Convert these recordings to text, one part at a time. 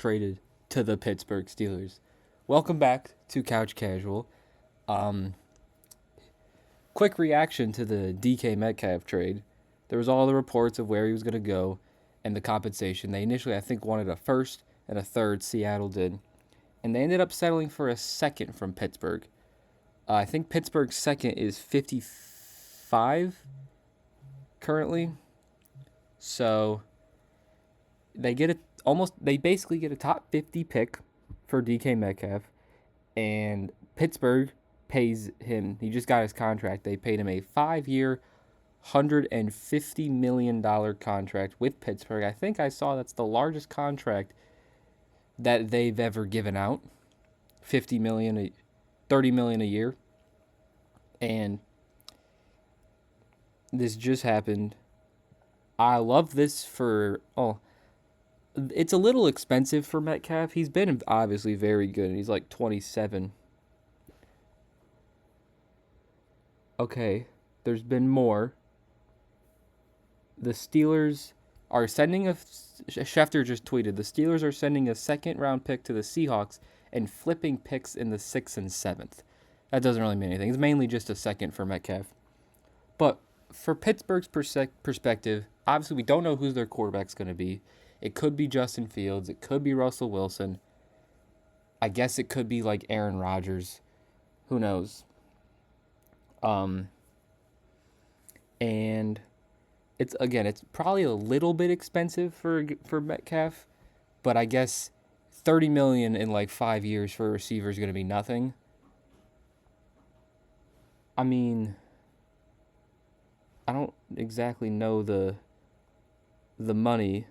traded to the Pittsburgh Steelers. Welcome back to Couch Casual. Um, Quick reaction to the DK Metcalf trade. There was all the reports of where he was going to go and the compensation. They initially, I think, wanted a first and a third. Seattle did, and they ended up settling for a second from Pittsburgh. I think Pittsburgh's second is 55 currently. So they basically get a top 50 pick for DK Metcalf, and Pittsburgh pays him. He just got his contract. They paid him a 5-year, $150 million contract with Pittsburgh. I think I saw that's the largest contract that they've ever given out. $50 million, $30 million a year. And this just happened. I love this it's a little expensive for Metcalf. He's been obviously very good. He's like 27. Okay, there's been more. The Steelers are sending Schefter just tweeted, the Steelers are sending a second-round pick to the Seahawks and flipping picks in the 6th and 7th. That doesn't really mean anything. It's mainly just a second for Metcalf. But for Pittsburgh's perspective, obviously we don't know who their quarterback's going to be. It could be Justin Fields. It could be Russell Wilson. I guess it could be like Aaron Rodgers. Who knows? And it's probably a little bit expensive for Metcalf, but I guess $30 million in like 5 years for a receiver is going to be nothing. I mean, I don't exactly know the money,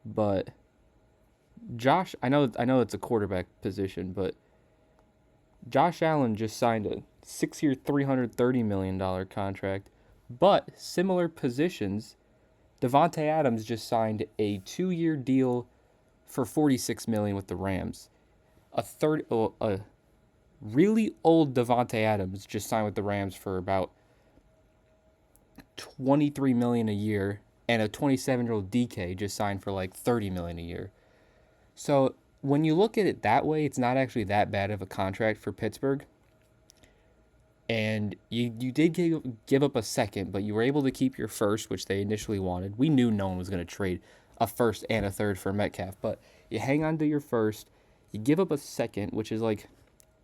but I know it's a quarterback position, but Josh Allen just signed a 6-year, $330 million contract. But similar positions, Davante Adams just signed a 2-year deal for $46 million with the Rams. A really old Davante Adams just signed with the Rams for about $23 million a year, and a 27-year-old DK just signed for like $30 million a year. So when you look at it that way, it's not actually that bad of a contract for Pittsburgh. And you did give up a second, but you were able to keep your first, which they initially wanted. We knew no one was going to trade a first and a third for Metcalf, but you hang on to your first, you give up a second, which is like,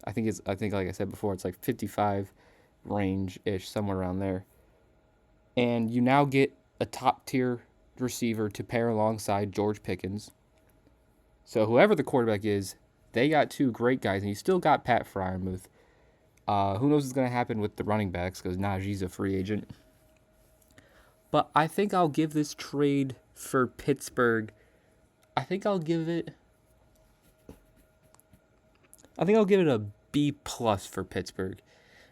I think like I said before, it's like 55 range-ish, somewhere around there. And you now get a top-tier receiver to pair alongside George Pickens. So whoever the quarterback is, they got two great guys, and you still got Pat Freiermuth. Who knows what's going to happen with the running backs, because Najee's a free agent. But I think I'll give this trade for Pittsburgh, I think I'll give it a B plus for Pittsburgh.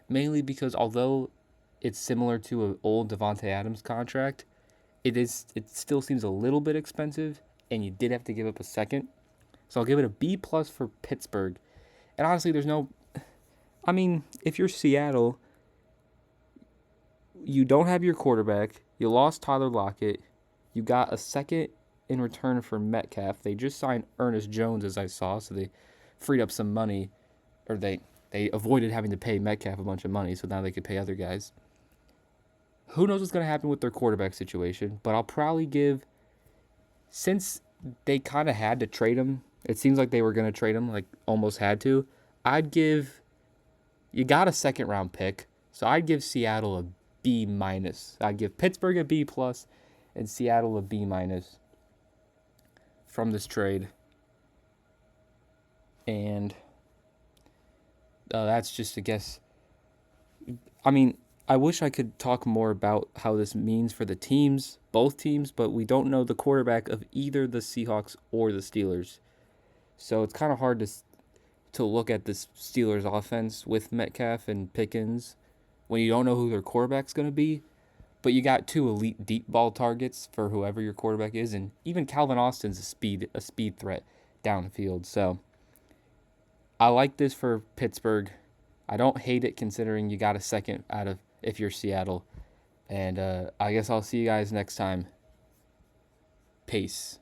Mainly because although it's similar to an old Davante Adams contract, it still seems a little bit expensive, and you did have to give up a second. So I'll give it a B plus for Pittsburgh. And honestly, if you're Seattle, you don't have your quarterback. You lost Tyler Lockett. You got a second in return for Metcalf. They just signed Ernest Jones, as I saw, so they freed up some money, or they avoided having to pay Metcalf a bunch of money, so now they could pay other guys. Who knows what's going to happen with their quarterback situation, but I'll probably give, since they kind of had to trade him, it seems like they were going to trade him, like almost had to, you got a second round pick, so I'd give Seattle a B minus. I'd give Pittsburgh a B plus and Seattle a B minus from this trade. And that's just a guess. I wish I could talk more about how this means for the teams, both teams, but we don't know the quarterback of either the Seahawks or the Steelers. So it's kind of hard to look at this Steelers offense with Metcalf and Pickens when you don't know who their quarterback's going to be. But you got two elite deep ball targets for whoever your quarterback is, and even Calvin Austin's a speed threat downfield. So I like this for Pittsburgh. I don't hate it considering you got a second out of if you're Seattle. And I guess I'll see you guys next time. Peace.